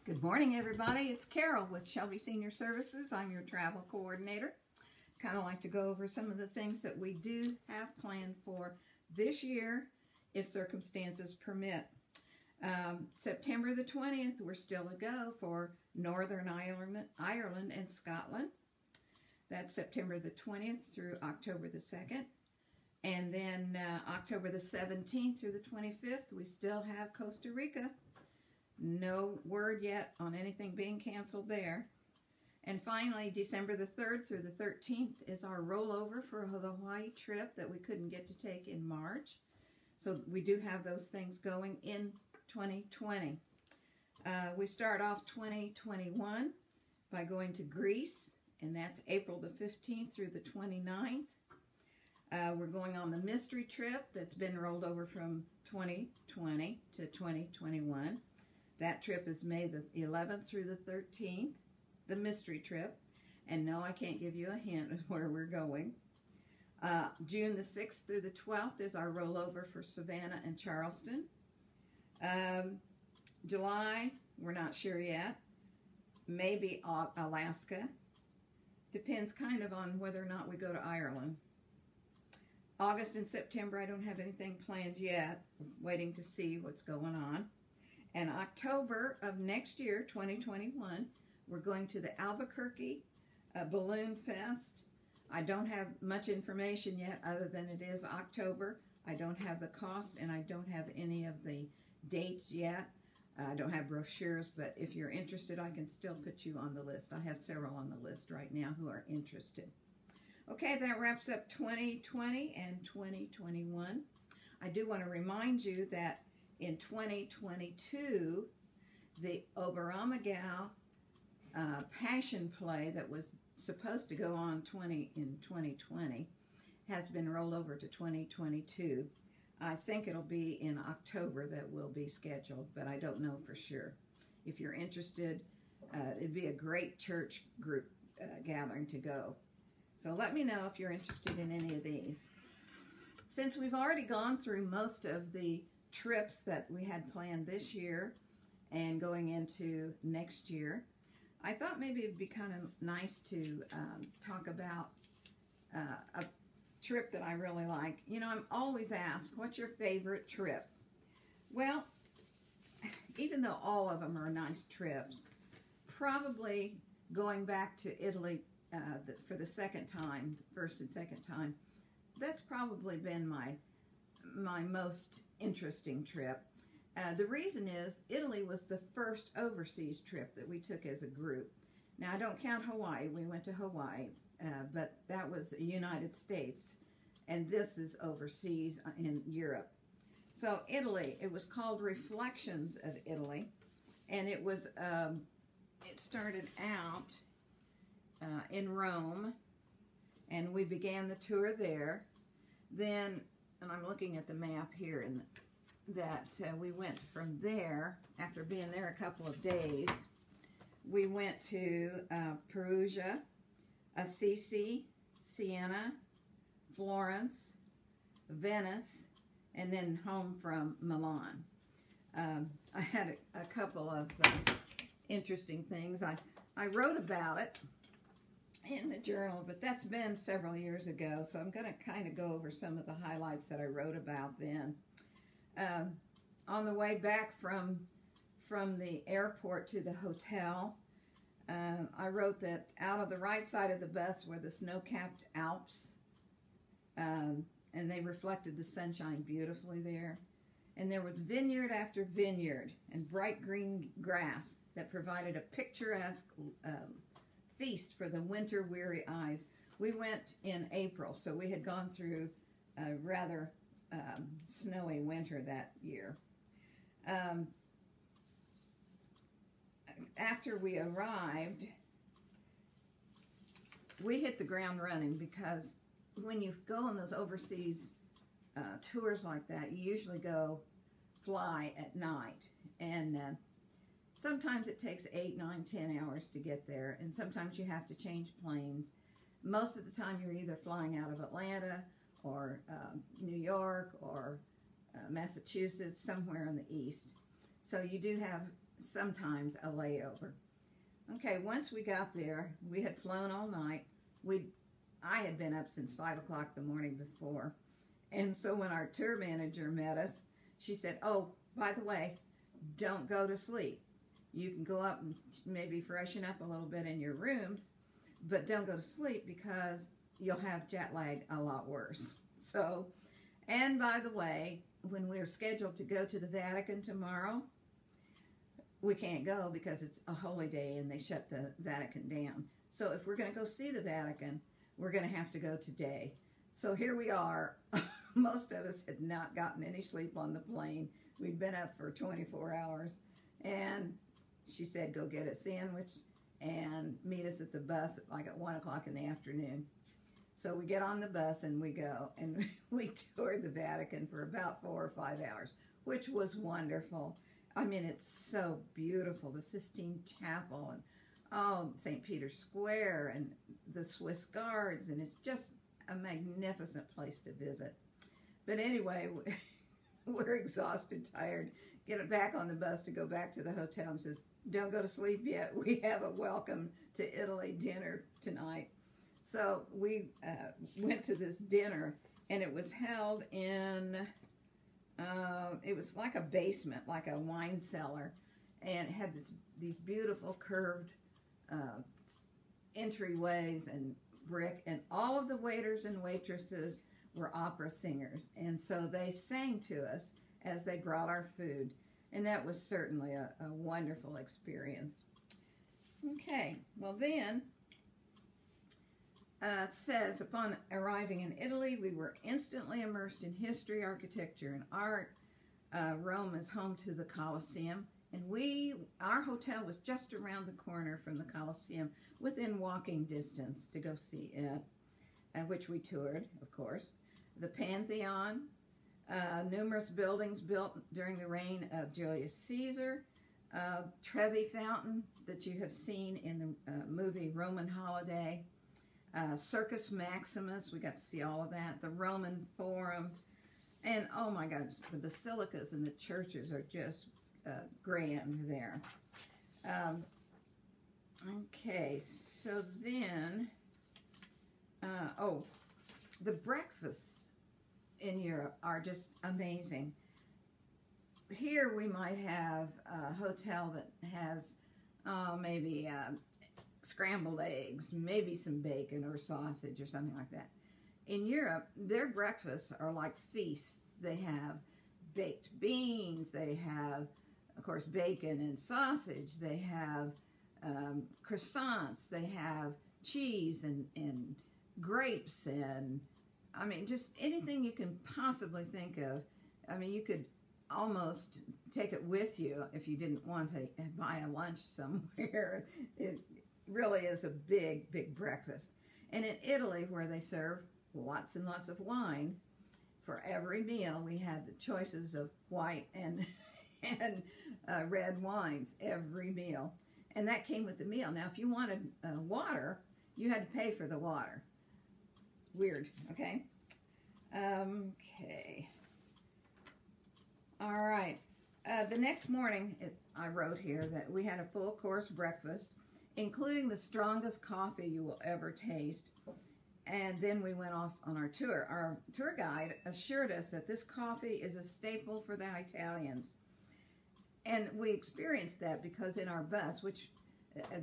Good morning, everybody. It's Carol with Shelby Senior Services. I'm your travel coordinator. Kind of like to go over some of the things that we do have planned for this year if circumstances permit. September the 20th, we're still a go for Northern Ireland and Scotland. That's September the 20th through October the 2nd. And then October the 17th through the 25th, we still have Costa Rica. No word yet on anything being canceled there. And finally, December the 3rd through the 13th is our rollover for the Hawaii trip that we couldn't get to take in March. So we do have those things going in 2020. We start off 2021 by going to Greece, and that's April the 15th through the 29th. We're going on the mystery trip that's been rolled over from 2020 to 2021. That trip is May the 11th through the 13th, the mystery trip. And no, I can't give you a hint of where we're going. June the 6th through the 12th is our rollover for Savannah and Charleston. July, we're not sure yet. Maybe Alaska. Depends kind of on whether or not we go to Ireland. August and September, I don't have anything planned yet. Waiting to see what's going on. And October of next year, 2021, we're going to the Albuquerque Balloon Fest. I don't have much information yet other than it is October. I don't have the cost and I don't have any of the dates yet. I don't have brochures, but if you're interested, I can still put you on the list. I have several on the list right now who are interested. Okay, that wraps up 2020 and 2021. I do want to remind you that in 2022, the Oberammergau Passion Play that was supposed to go on in 2020 has been rolled over to 2022. I think it'll be in October that will be scheduled, but I don't know for sure. If you're interested, it'd be a great church group gathering to go. So let me know if you're interested in any of these. Since we've already gone through most of the trips that we had planned this year and going into next year, I thought maybe it'd be kind of nice to talk about a trip that I really like. You know, I'm always asked, what's your favorite trip? Well, even though all of them are nice trips, probably going back to Italy for the second time, first and second time, that's probably been my most interesting trip. The reason is Italy was the first overseas trip that we took as a group. Now, I don't count Hawaii. We went to Hawaii, but that was United States, and this is overseas in Europe. So Italy, it was called Reflections of Italy, and it was it started out in Rome, and we began the tour there. Then, and I'm looking at the map here, and that we went from there, after being there a couple of days, we went to Perugia, Assisi, Siena, Florence, Venice, and then home from Milan. I had a couple of interesting things. I wrote about it in the journal, but that's been several years ago, so I'm going to kind of go over some of the highlights that I wrote about then. On the way back from the airport to the hotel, I wrote that out of the right side of the bus were the snow-capped Alps, and they reflected the sunshine beautifully there. And there was vineyard after vineyard and bright green grass that provided a picturesque feast for the winter-weary eyes. We went in April, so we had gone through a rather snowy winter that year. After we arrived, we hit the ground running, because when you go on those overseas tours like that, you usually fly at night, and sometimes it takes 8, 9, 10 hours to get there, and sometimes you have to change planes. Most of the time you're either flying out of Atlanta or New York or Massachusetts, somewhere in the east. So you do have sometimes a layover. Okay, once we got there, we had flown all night. I had been up since 5 o'clock the morning before. And so when our tour manager met us, she said, oh, by the way, don't go to sleep. You can go up and maybe freshen up a little bit in your rooms, but don't go to sleep because you'll have jet lag a lot worse. So, and by the way, when we're scheduled to go to the Vatican tomorrow, we can't go because it's a holy day and they shut the Vatican down. So if we're going to go see the Vatican, we're going to have to go today. So here we are. Most of us had not gotten any sleep on the plane. We'd been up for 24 hours. And she said, go get a sandwich and meet us at the bus at 1 o'clock in the afternoon. So we get on the bus and we go. And we toured the Vatican for about 4 or 5 hours, which was wonderful. I mean, it's so beautiful. The Sistine Chapel and, oh, St. Peter's Square and the Swiss Guards. And it's just a magnificent place to visit. But anyway, we're exhausted, tired. Get back on the bus to go back to the hotel and says, don't go to sleep yet. We have a welcome to Italy dinner tonight. So we went to this dinner, and it was held in, it was like a basement, like a wine cellar, and it had these beautiful curved entryways and brick, and all of the waiters and waitresses were opera singers, and so they sang to us as they brought our food, and that was certainly a wonderful experience. Okay, well then, it says, upon arriving in Italy, we were instantly immersed in history, architecture, and art. Rome is home to the Colosseum, and our hotel was just around the corner from the Colosseum, within walking distance to go see it, which we toured, of course. The Pantheon, numerous buildings built during the reign of Julius Caesar, Trevi Fountain that you have seen in the movie Roman Holiday, Circus Maximus, we got to see all of that, the Roman Forum, and oh my God, the basilicas and the churches are just grand there. Okay, so then, the breakfasts in Europe are just amazing. Here we might have a hotel that has maybe scrambled eggs, maybe some bacon or sausage or something like that. In Europe, their breakfasts are like feasts. They have baked beans, they have, of course, bacon and sausage, they have croissants, they have cheese and grapes, and I mean, just anything you can possibly think of. I mean, you could almost take it with you if you didn't want to buy a lunch somewhere. It really is a big, big breakfast. And in Italy, where they serve lots and lots of wine, for every meal we had the choices of white and red wines every meal. And that came with the meal. Now, if you wanted water, you had to pay for the water. Weird, okay? Okay. All right. The next morning, I wrote here that we had a full course breakfast, including the strongest coffee you will ever taste. And then we went off on our tour. Our tour guide assured us that this coffee is a staple for the Italians. And we experienced that because in our bus, which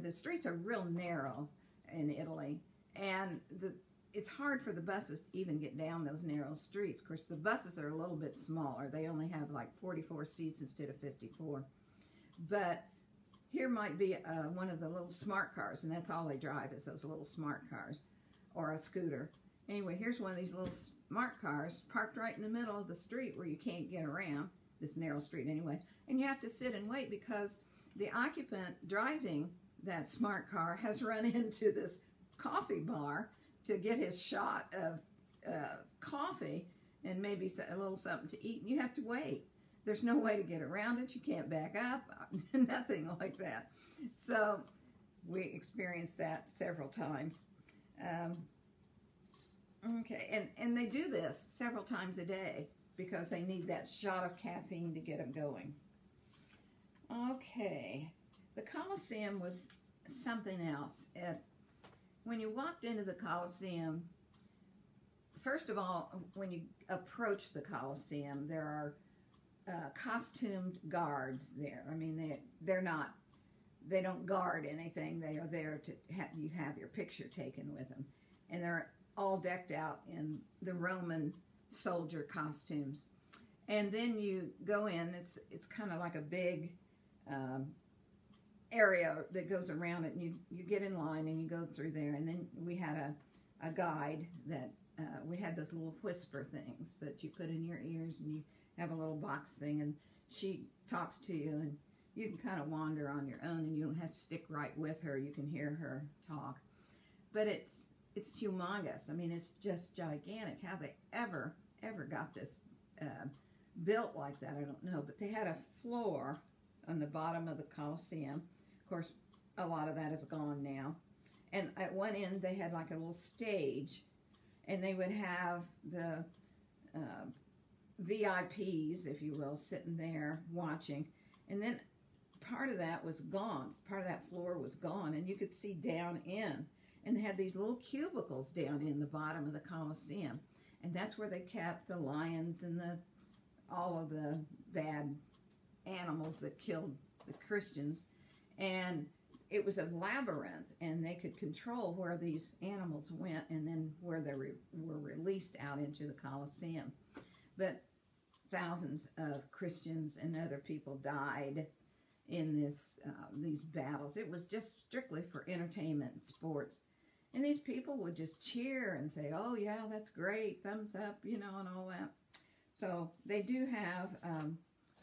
the streets are real narrow in Italy, and it's hard for the buses to even get down those narrow streets. Of course, the buses are a little bit smaller. They only have like 44 seats instead of 54. But here might be one of the little smart cars, and that's all they drive is those little smart cars, or a scooter. Anyway, here's one of these little smart cars parked right in the middle of the street where you can't get around, this narrow street anyway, and you have to sit and wait because the occupant driving that smart car has run into this coffee bar to get his shot of coffee and maybe a little something to eat, and you have to wait. There's no way to get around it. You can't back up, nothing like that. So we experienced that several times. Okay, and they do this several times a day because they need that shot of caffeine to get them going. Okay, the Colosseum was something else. When you walked into the Colosseum, first of all, when you approach the Colosseum, there are costumed guards there. I mean, they don't guard anything. They are there to have your picture taken with them, and they're all decked out in the Roman soldier costumes. And then you go in. It's kind of like a big area that goes around it, and you get in line and you go through there. And then we had a guide that we had those little whisper things that you put in your ears, and you have a little box thing, and she talks to you, and you can kind of wander on your own, and you don't have to stick right with her. You can hear her talk. But it's humongous. I mean, it's just gigantic. How they ever got this built like that, I don't know. But they had a floor on the bottom of the Colosseum. Of course, a lot of that is gone now. And at one end, they had like a little stage, and they would have the VIPs, if you will, sitting there watching. And then part of that was gone. Part of that floor was gone, and you could see down in. And they had these little cubicles down in the bottom of the Colosseum. And that's where they kept the lions and all of the bad animals that killed the Christians. And it was a labyrinth, and they could control where these animals went and then where they were released out into the Colosseum. But thousands of Christians and other people died in these battles. It was just strictly for entertainment and sports. And these people would just cheer and say, oh, yeah, that's great, thumbs up, you know, and all that. So they do have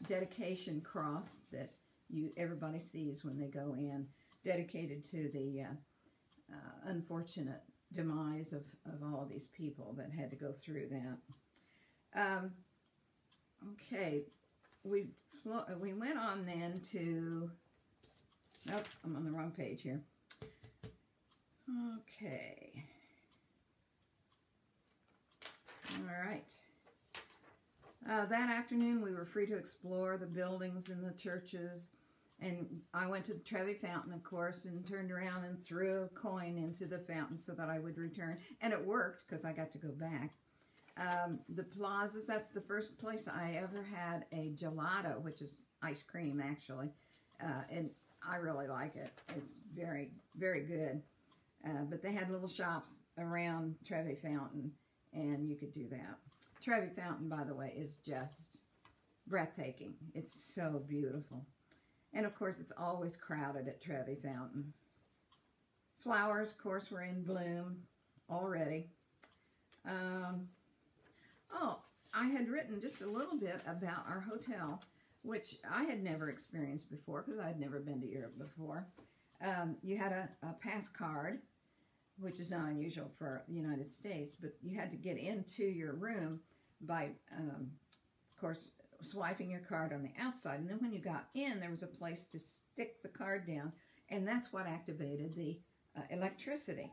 dedication cross that everybody sees when they go in, dedicated to the unfortunate demise of all of these people that had to go through that. Okay, we went on then to, nope, I'm on the wrong page here. Okay. All right. That afternoon, we were free to explore the buildings and the churches. And I went to the Trevi Fountain, of course, and turned around and threw a coin into the fountain so that I would return. And it worked, because I got to go back. The plazas, that's the first place I ever had a gelato, which is ice cream, actually. And I really like it. It's very, very good. But they had little shops around Trevi Fountain, and you could do that. Trevi Fountain, by the way, is just breathtaking. It's so beautiful. And, of course, it's always crowded at Trevi Fountain. Flowers, of course, were in bloom already. Oh, I had written just a little bit about our hotel, which I had never experienced before because I had never been to Europe before. You had a pass card, which is not unusual for the United States, but you had to get into your room by, of course, swiping your card on the outside. And then when you got in, there was a place to stick the card down, and that's what activated the electricity.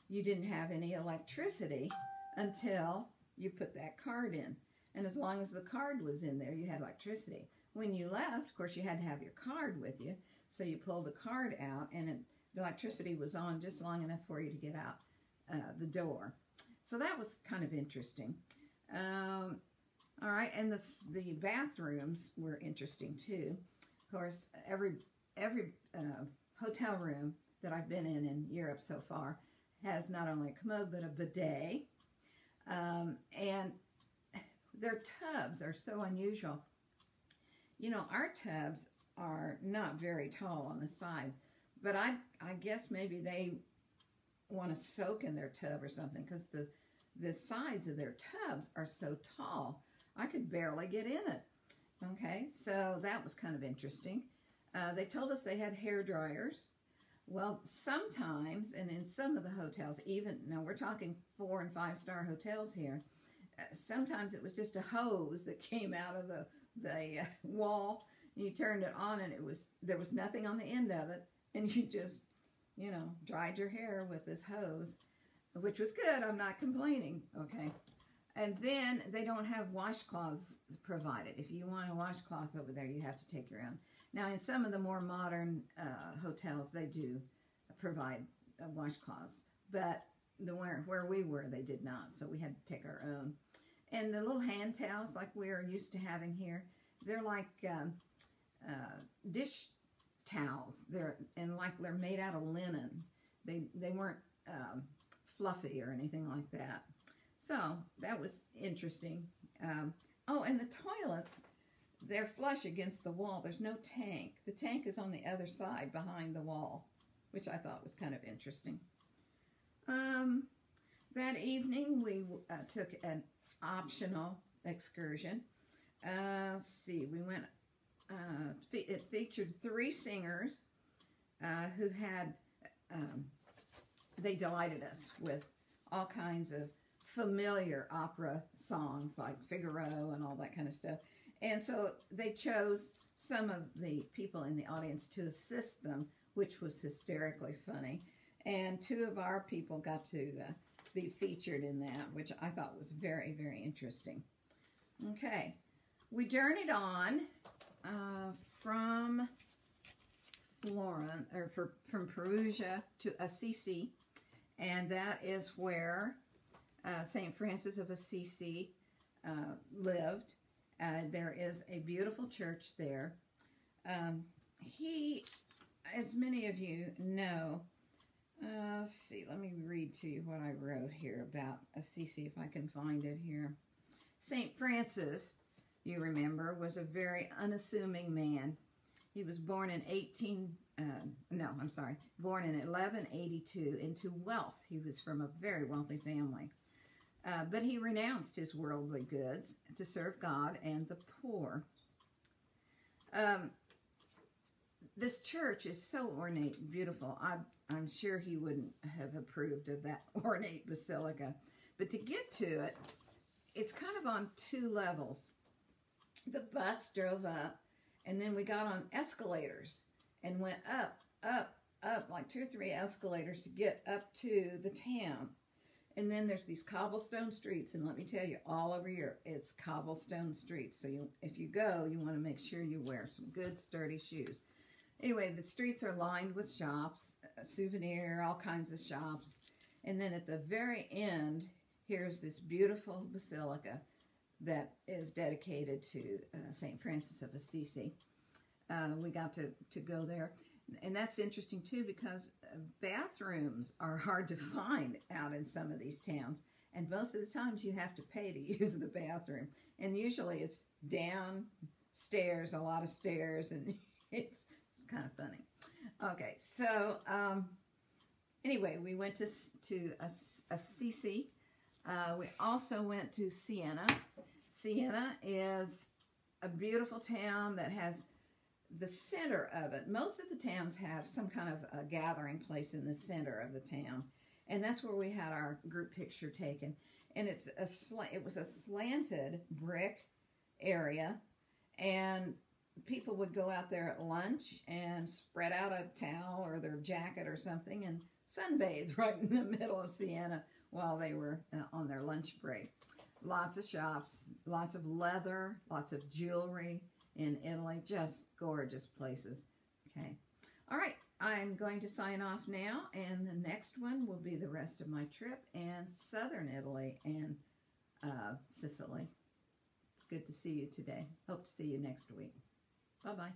You didn't have any electricity until you put that card in. And as long as the card was in there, you had electricity. When you left, of course, you had to have your card with you, so you pulled the card out, and the electricity was on just long enough for you to get out the door. So that was kind of interesting. All right, and the bathrooms were interesting too. Of course, every hotel room that I've been in Europe so far has not only a commode but a bidet. And their tubs are so unusual. You know, our tubs are not very tall on the side, but I guess maybe they want to soak in their tub or something, because the sides of their tubs are so tall. I could barely get in it. Okay, so that was kind of interesting. They told us they had hair dryers. Well, sometimes, and in some of the hotels, even, now we're talking 4- and 5-star hotels here, sometimes it was just a hose that came out of the wall, and you turned it on, and there was nothing on the end of it, and you just, you know, dried your hair with this hose, which was good. I'm not complaining, okay? And then they don't have washcloths provided. If you want a washcloth over there, you have to take your own. Now, in some of the more modern hotels, they do provide washcloths. But where we were, they did not. So we had to take our own. And the little hand towels like we're used to having here, they're like dish towels. They're made out of linen. They weren't fluffy or anything like that. So that was interesting. Oh, and the toilets, they're flush against the wall. There's no tank. The tank is on the other side behind the wall, which I thought was kind of interesting. That evening, we took an optional excursion. Let's see, we went, it featured 3 singers who had, they delighted us with all kinds of familiar opera songs like Figaro and all that kind of stuff. And so they chose some of the people in the audience to assist them, which was hysterically funny. And 2 of our people got to be featured in that, which I thought was very, very interesting. Okay, we journeyed on from Florence, or from Perugia to Assisi, and that is where St. Francis of Assisi lived. There is a beautiful church there. He, as many of you know, let's see, let me read to you what I wrote here about Assisi, if I can find it here. St. Francis, you remember, was a very unassuming man. He was born in born in 1182 into wealth. He was from a very wealthy family. But he renounced his worldly goods to serve God and the poor. This church is so ornate and beautiful. I'm sure he wouldn't have approved of that ornate basilica. But to get to it, it's kind of on 2 levels. The bus drove up, and then we got on escalators and went up, like 2 or 3 escalators to get up to the town. And then there's these cobblestone streets, and let me tell you, all over Europe, it's cobblestone streets. So if you go, you want to make sure you wear some good sturdy shoes. Anyway, the streets are lined with shops, souvenir, all kinds of shops. And then at the very end, here's this beautiful basilica that is dedicated to St. Francis of Assisi. We got to go there. And that's interesting, too, because bathrooms are hard to find out in some of these towns. And most of the times you have to pay to use the bathroom. And usually it's downstairs, a lot of stairs, and it's kind of funny. Okay, so anyway, we went to Assisi. We also went to Siena. Siena is a beautiful town that has the center of it. Most of the towns have some kind of a gathering place in the center of the town, and that's where we had our group picture taken. And it was a slanted brick area, and people would go out there at lunch and spread out a towel or their jacket or something and sunbathe right in the middle of Siena while they were on their lunch break. Lots of shops, lots of leather, lots of jewelry in Italy, just gorgeous places. Okay. All right, I'm going to sign off now, and the next one will be the rest of my trip and southern Italy and Sicily. It's good to see you today. Hope to see you next week. Bye-bye.